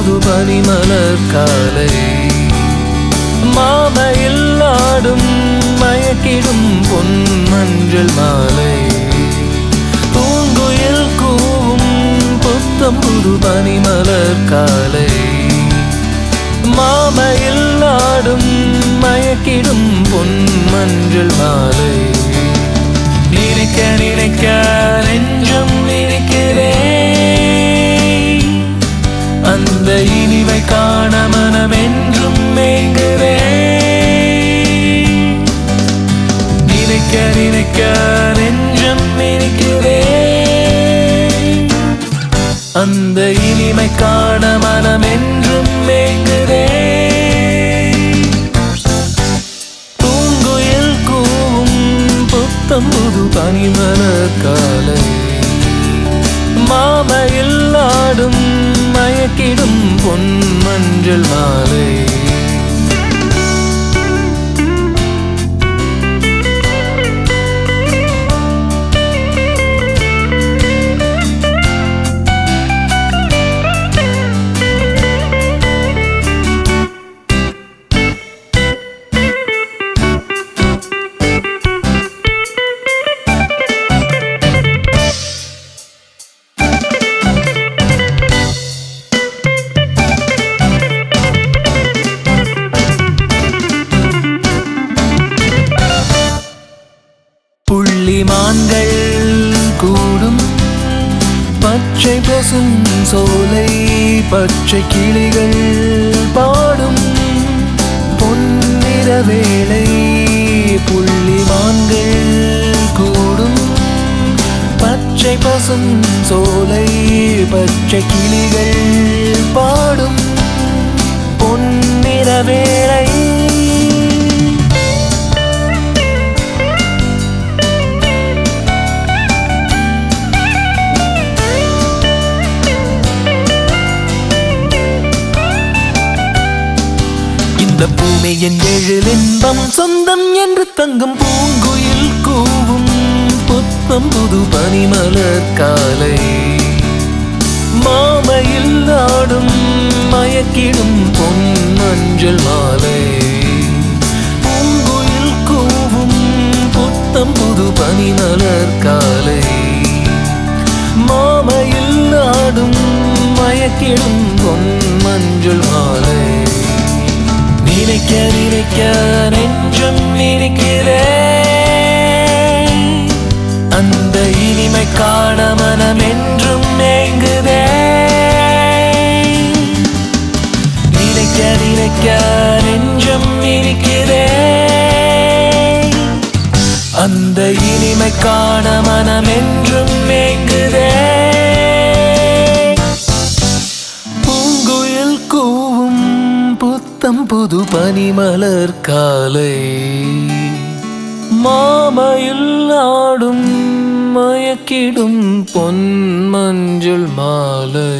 புது பனிமலர் காலை மாமையில் ஆடும் மயக்கிடும் பொன் மஞ்சள் மாலை பூங்குயில் கூவும் புத்தம் புது பனிமலர் காலை மாமையில் ஆடும் மயக்கிடும் பொன் மஞ்சள் மாலை நினைக்க நினைக்க நெஞ்சம் நினைக்கிறேன் அந்த இனிமை காண மனம் என்றும் மேங்குறேன் நினைக்க நினைக்க நெஞ்சம் நினைக்கிறேன் அந்த இனிமை காண மனம் என்றும் மேங்குறேன் பூங்குயில் கூவும் புத்தம் புது பனிமலர் காலை மாமையில் ஆடும் மயக்கிடும் பொன் மஞ்சள் மாலை புள்ளிமான்கள் கூடும் பச்சை பசும் சோலை பச்சை கிளிகள் பாடும் பொன்னிற வேளை புள்ளிமான்கள் கூடும் பச்சை பசும் சோலை பச்சை கிளிகள் பாடும் பொன்னிற வேளை இந்த பூமியின் எழில் இன்பம் சொந்தம் என்று தங்கும் பூங்குயில் கூவும் புத்தம் புது பனிமலர் காலை மாமையில் ஆடும் மயக்கிடும் பொன் மஞ்சள் மாலை பூங்குயில் கூவும் புத்தம் புது பனிமலர் காலை மாமையில் ஆடும் மயக்கிடும் பொன் மஞ்சள் மாலை நினைக்க நினைக்க நெஞ்சம் நினைக்கிறேன் அந்த இனிமை காண மனம் என்றும் மேங்குதே நினைக்க நினைக்க நெஞ்சம் நினைக்கிறேன் அந்த இனிமை காண மனம் என்றும் மேங்குதே பூங்குயில் கூவும் புத்தம் புது பனிமலர் காலை மாமையில் ஆடும் மயக்கிடும் பொன் மஞ்சள் மாலை.